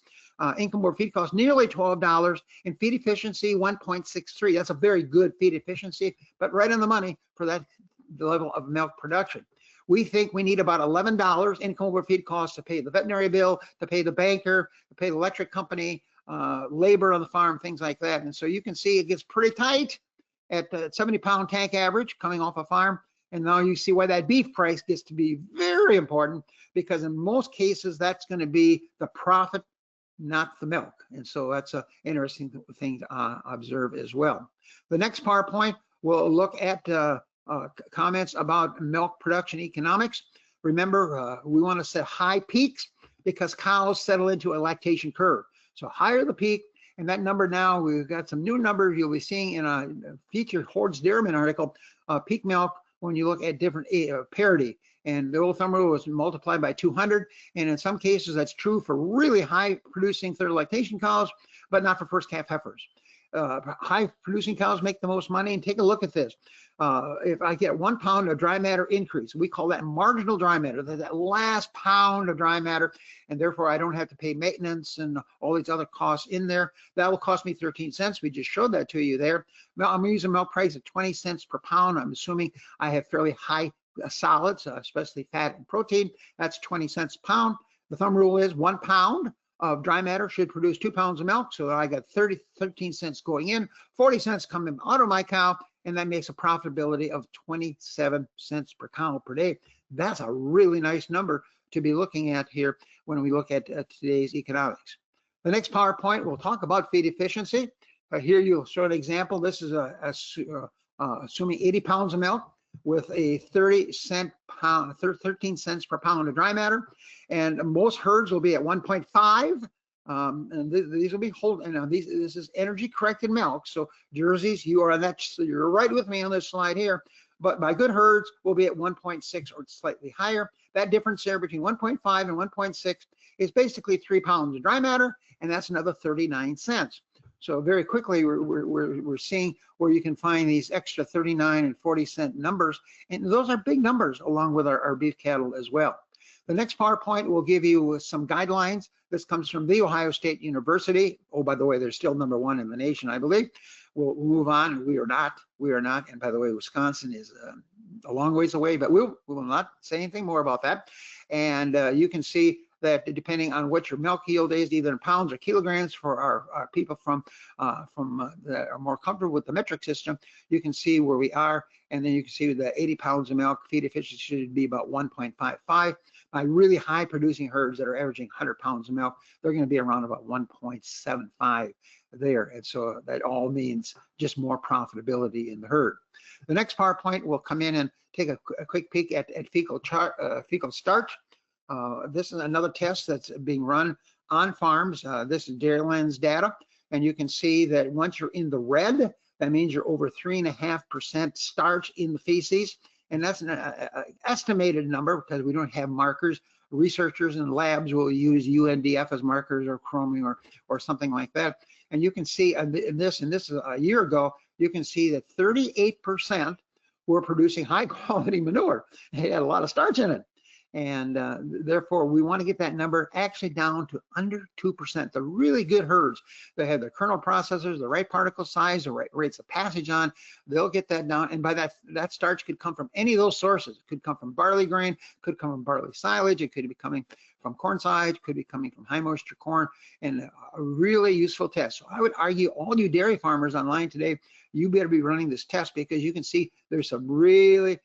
Income board feed cost nearly $12, and feed efficiency 1.63. That's a very good feed efficiency, but right on the money for that level of milk production. We think we need about $11 income over feed costs to pay the veterinary bill, to pay the banker, to pay the electric company, labor on the farm, things like that. And so you can see it gets pretty tight at the 70-pound tank average coming off a farm. And now you see why that beef price gets to be very important, because in most cases, that's going to be the profit, not the milk. And so that's an interesting thing to observe as well. The next PowerPoint will look at comments about milk production economics. Remember, we want to set high peaks because cows settle into a lactation curve. So higher the peak, and that number now, we've got some new numbers you'll be seeing in a featured Hoard's Dairyman article, peak milk, when you look at different parity. And the old thumb rule was multiplied by 200. And in some cases, that's true for really high producing third lactation cows, but not for first calf heifers. High producing cows make the most money. And take a look at this. If I get 1 pound of dry matter increase, we call that marginal dry matter, that last pound of dry matter, and therefore I don't have to pay maintenance and all these other costs in there. That will cost me 13 cents. We just showed that to you there. I'm using milk price at 20 cents per pound. I'm assuming I have fairly high solids, especially fat and protein. That's 20 cents a pound. The thumb rule is 1 pound of dry matter should produce 2 pounds of milk. So I got 13 cents going in, 40 cents coming out of my cow, and that makes a profitability of 27 cents per cow per day. That's a really nice number to be looking at here when we look at today's economics. The next PowerPoint, we'll talk about feed efficiency. Here you'll show an example. This is assuming 80 pounds of milk. with a 30-cent pound, 13 cents per pound of dry matter, and most herds will be at 1.5. And these will be holding. Now this is energy corrected milk. So Jerseys, you are on that. So you're right with me on this slide here. But my good herds will be at 1.6 or slightly higher. That difference there between 1.5 and 1.6 is basically 3 pounds of dry matter, and that's another 39 cents. So very quickly, we're seeing where you can find these extra 39 and 40-cent numbers, and those are big numbers along with our beef cattle as well. The next PowerPoint will give you some guidelines. This comes from The Ohio State University. Oh, by the way, they're still #1 in the nation, I believe. We'll move on. We are not. And by the way, Wisconsin is a long ways away, but we will not say anything more about that. And you can see that depending on what your milk yield is, either in pounds or kilograms for our people that are more comfortable with the metric system, you can see where we are. And then you can see that 80 pounds of milk feed efficiency should be about 1.55. My really high producing herds that are averaging 100 pounds of milk, they're going to be around about 1.75 there. And so that all means just more profitability in the herd. The next PowerPoint will come in and take a quick peek at fecal starch. This is another test that's being run on farms. This is Dairyman's data. And you can see that once you're in the red, that means you're over 3.5% starch in the feces. And that's an estimated number because we don't have markers. Researchers in labs will use UNDF as markers or chromium or something like that. And you can see this is a year ago, you can see that 38% were producing high quality manure. It had a lot of starch in it. And therefore, we want to get that number actually down to under 2%. The really good herds that have the kernel processors, the right particle size, the right rates of passage on, they'll get that down. And by that starch could come from any of those sources. It could come from barley grain, could come from barley silage, it could be coming from corn silage, could be coming from high moisture corn, and a really useful test. So I would argue all you dairy farmers online today, you better be running this test because you can see there's some really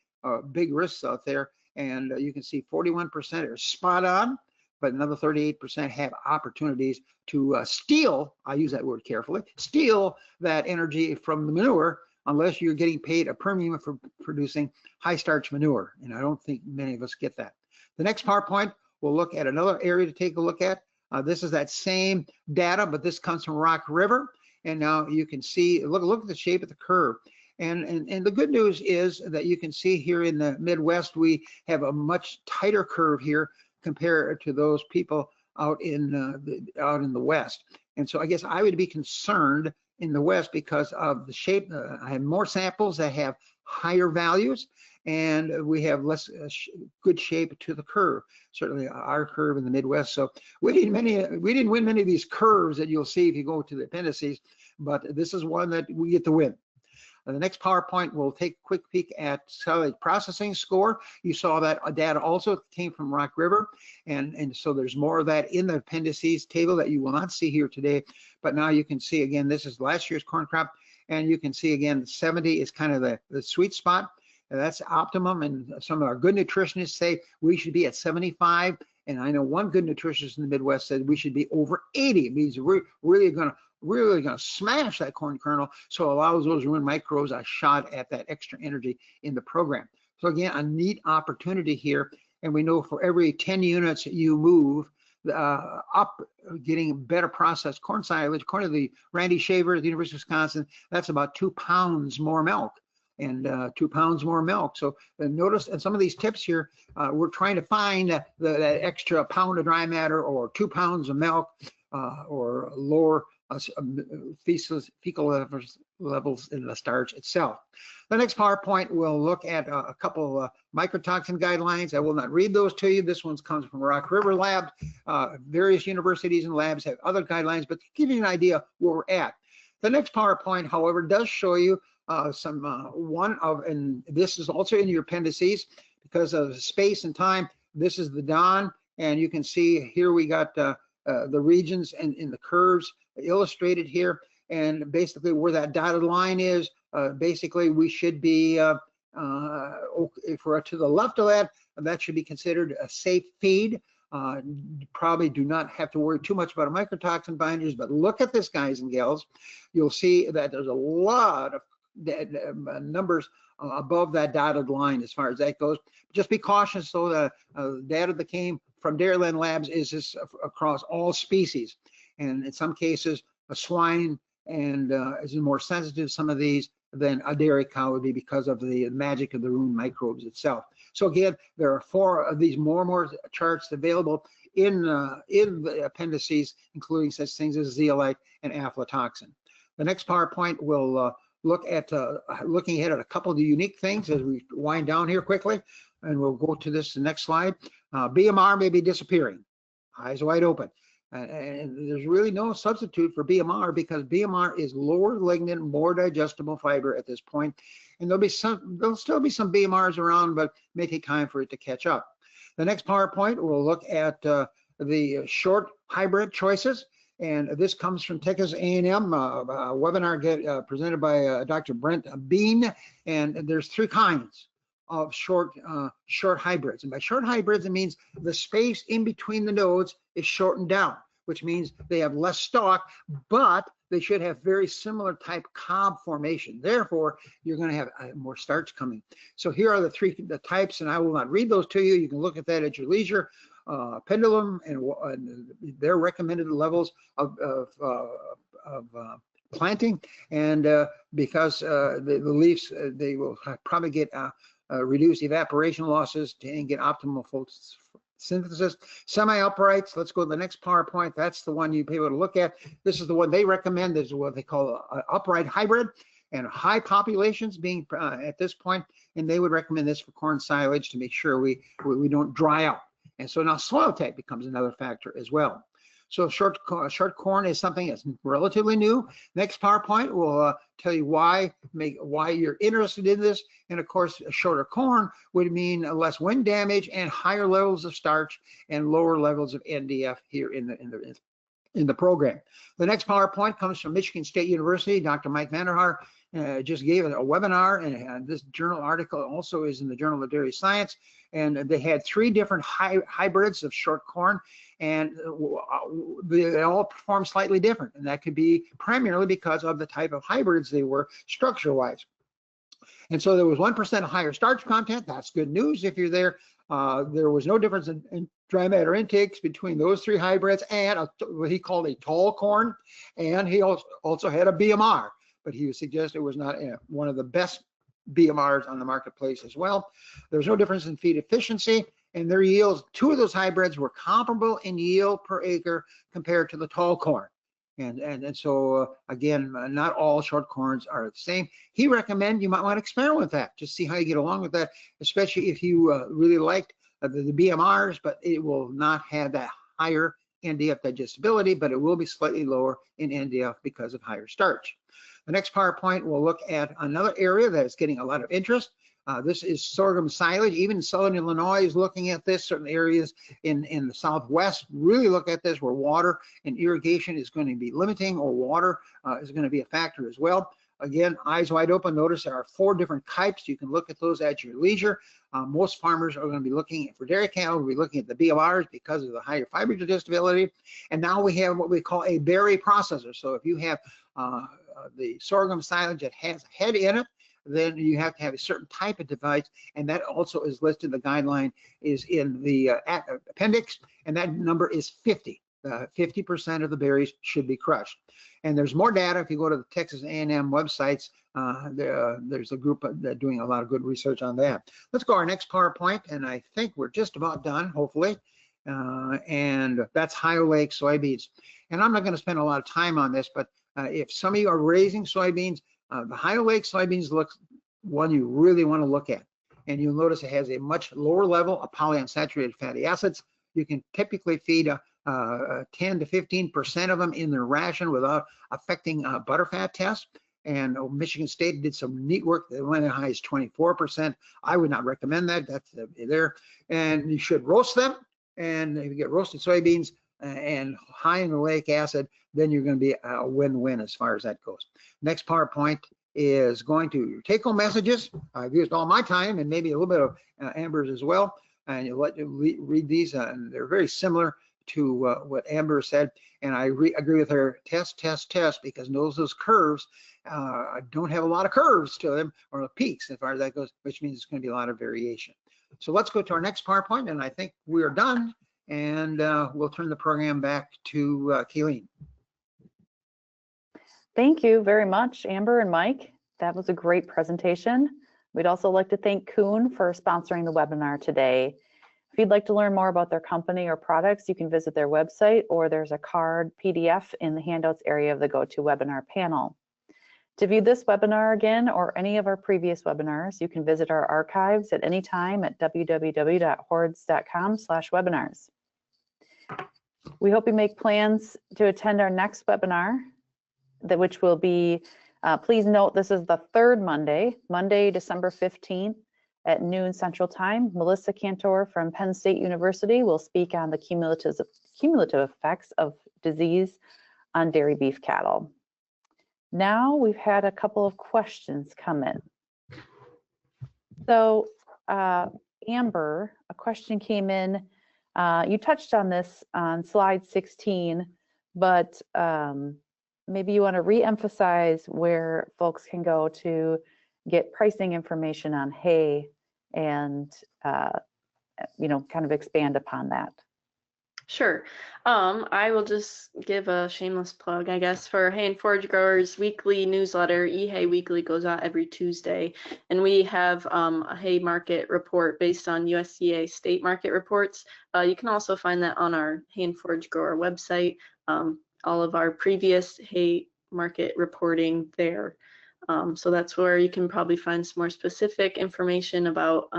big risks out there. And you can see 41% are spot on, but another 38% have opportunities to steal, I use that word carefully, steal that energy from the manure unless you're getting paid a premium for producing high starch manure. And I don't think many of us get that. The next PowerPoint, we'll look at another area to take a look at. This is that same data, but this comes from Rock River. And now you can see, look at the shape of the curve. And the good news is that you can see here in the Midwest, we have a much tighter curve here compared to those people out in the West. And so I guess I would be concerned in the West because of the shape. I have more samples that have higher values, and we have less good shape to the curve. Certainly our curve in the Midwest. So we didn't win many of these curves that you'll see if you go to the appendices, but this is one that we get to win. The next PowerPoint will take a quick peek at silage processing score. You saw that data also came from Rock River, and so there's more of that in the appendices table that you will not see here today. But now you can see again, this is last year's corn crop, and you can see again 70 is kind of the sweet spot. And that's optimum, and some of our good nutritionists say we should be at 75. And I know one good nutritionist in the Midwest said we should be over 80. It means we're really going to smash that corn kernel, so it allows those ruined microbes a shot at that extra energy in the program. So again, a neat opportunity here, and we know for every 10 units you move up, getting better processed corn silage, according to the Randy Shaver at the University of Wisconsin, that's about 2 pounds more milk. And 2 pounds more milk. So notice in some of these tips here, we're trying to find that extra pound of dry matter or 2 pounds of milk or lower fecal levels in the starch itself. The next PowerPoint will look at a couple mycotoxin guidelines. I will not read those to you. This one comes from Rock River Lab. Various universities and labs have other guidelines, but to give you an idea where we're at. The next PowerPoint, however, does show you and this is also in your appendices because of space and time. This is the Don, and you can see here we got the regions and in the curves illustrated here, and basically where that dotted line is, basically we should be, if we're to the left of that, that should be considered a safe feed. Probably do not have to worry too much about mycotoxin binders, but look at this, guys and gals. You'll see that there's a lot of numbers above that dotted line as far as that goes. Just be cautious, though. The data that came from Dairyland Labs is this across all species, and in some cases, a swine and is more sensitive to some of these than a dairy cow would be because of the magic of the rune microbes itself. So again, there are 4 of these more charts available in the appendices, including such things as zeolite and aflatoxin. The next PowerPoint will look at looking ahead at a couple of the unique things as we wind down here quickly, and we'll go to the next slide. BMR may be disappearing, eyes wide open. And there's really no substitute for BMR because BMR is lower lignin, more digestible fiber at this point. And there'll still be some BMRs around, but it may take time for it to catch up. The next PowerPoint will look at the short hybrid choices. And this comes from Texas A&M, a webinar presented by Dr. Brent Bean. And there's 3 kinds of short hybrids. And by short hybrids, it means the space in between the nodes is shortened down, which means they have less stalk, but they should have very similar type cob formation. Therefore, you're going to have more starch coming. So here are the types, and I will not read those to you. You can look at that at your leisure. Pendulum and their recommended levels of planting, and because the leaves, they will probably get reduce evaporation losses and get optimal photosynthesis. Semi-uprights, let's go to the next PowerPoint. That's the one you'll be able to look at. This is the one they recommend. This is what they call an upright hybrid, and high populations being at this point, and they would recommend this for corn silage to make sure we don't dry out. And so now soil type becomes another factor as well. So short corn is something that's relatively new. Next PowerPoint will tell you why you're interested in this. And of course, a shorter corn would mean less wind damage and higher levels of starch and lower levels of NDF here in the program. The next PowerPoint comes from Michigan State University. Dr. Mike Vanderhaar just gave a webinar, and this journal article also is in the Journal of Dairy Science. And they had 3 different hybrids of short corn, and they all perform slightly different. And that could be primarily because of the type of hybrids they were structure-wise. And so there was 1% higher starch content. That's good news if you're there. There was no difference in dry matter intakes between those 3 hybrids and what he called a tall corn. And he also had a BMR, but he suggested it was not one of the best BMRs on the marketplace as well. There's no difference in feed efficiency, and their yields, 2 of those hybrids were comparable in yield per acre compared to the tall corn. And so again, not all short corns are the same. He recommended you might want to experiment with that, just see how you get along with that, especially if you really liked the BMRs, but it will not have that higher NDF digestibility, but it will be slightly lower in NDF because of higher starch. The next PowerPoint will look at another area that is getting a lot of interest. This is sorghum silage. Even Southern Illinois is looking at this. Certain areas in the Southwest really look at this, where water and irrigation is going to be limiting, or water is going to be a factor as well. Again, eyes wide open. Notice there are 4 different types. You can look at those at your leisure. Most farmers are going to be looking for dairy cattle. We'll be looking at the BMRs because of the higher fiber digestibility. And now we have what we call a berry processor. So if you have the sorghum silage that has a head in it, then you have to have a certain type of device, and that also is listed. The guideline is in the appendix, and that number is 50. 50% of the berries should be crushed. And there's more data if you go to the Texas A&M websites. There's a group doing a lot of good research on that. Let's go to our next PowerPoint, and I think we're just about done, hopefully. And that's high oleic soybeans. And I'm not going to spend a lot of time on this, but if some of you are raising soybeans, the high oleic soybeans looks one you really want to look at. And you'll notice it has a much lower level of polyunsaturated fatty acids. You can typically feed 10 to 15% of them in their ration without affecting butterfat test. And Michigan State did some neat work. They went as high as 24%. I would not recommend that. That's there. And you should roast them. And if you get roasted soybeans and high in oleic acid, then you're going to be a win-win as far as that goes. Next PowerPoint is going to take-home messages. I've used all my time and maybe a little bit of Amber's as well. And you'll let you read these, and they're very similar to what Amber said, and I agree with her. Test, because those curves don't have a lot of curves to them, or peaks as far as that goes, which means it's going to be a lot of variation. So let's go to our next PowerPoint, and I think we are done, and we'll turn the program back to Kayleen. Thank you very much, Amber and Mike. That was a great presentation. We'd also like to thank Kuhn for sponsoring the webinar today. If you'd like to learn more about their company or products, you can visit their website, or there's a card PDF in the handouts area of the GoToWebinar panel. To view this webinar again or any of our previous webinars, you can visit our archives at any time at www.hoards.com/webinars. We hope you make plans to attend our next webinar, which will be, please note this is the third Monday, December 15th at noon Central Time. Melissa Cantor from Penn State University will speak on the cumulative effects of disease on dairy beef cattle. Now we've had a couple of questions come in. So Amber, a question came in. You touched on this on slide 16, but maybe you want to re-emphasize where folks can go to get pricing information on hay and, kind of expand upon that. Sure. I will just give a shameless plug, I guess, for Hay and Forage Growers weekly newsletter. eHay Weekly goes out every Tuesday, and we have a hay market report based on USDA state market reports. You can also find that on our Hay and Forage Grower website. All of our previous hay market reporting there. So that's where you can probably find some more specific information about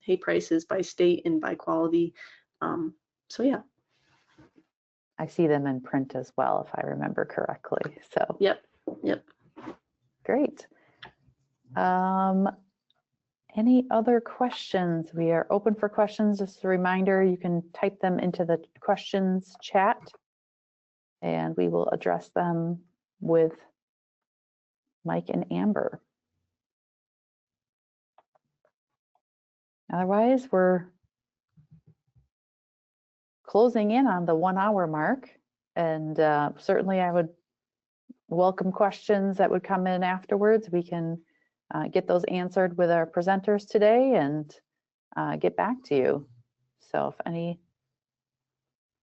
hay prices by state and by quality. So yeah. I see them in print as well, if I remember correctly. So Yep. Great. Any other questions? We are open for questions. Just a reminder, you can type them into the questions chat, and we will address them with Mike and Amber. Otherwise, we're closing in on the 1 hour mark, and certainly I would welcome questions that would come in afterwards. We can get those answered with our presenters today and get back to you. So if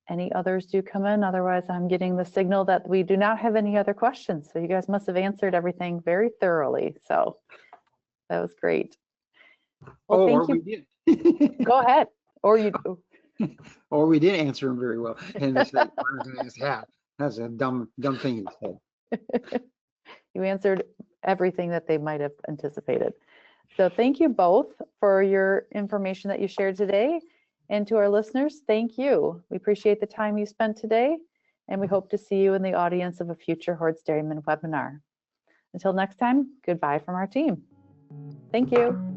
any others do come in, otherwise I'm getting the signal that we do not have any other questions. So you guys must have answered everything very thoroughly. So that was great. Well, thank you. We did. Go ahead. Or you. Or we did answer them very well. And they said, that's a dumb thing you said. You answered everything that they might have anticipated. So thank you both for your information that you shared today. And to our listeners, thank you. We appreciate the time you spent today, and we hope to see you in the audience of a future Hoard's Dairyman webinar. Until next time, goodbye from our team. Thank you.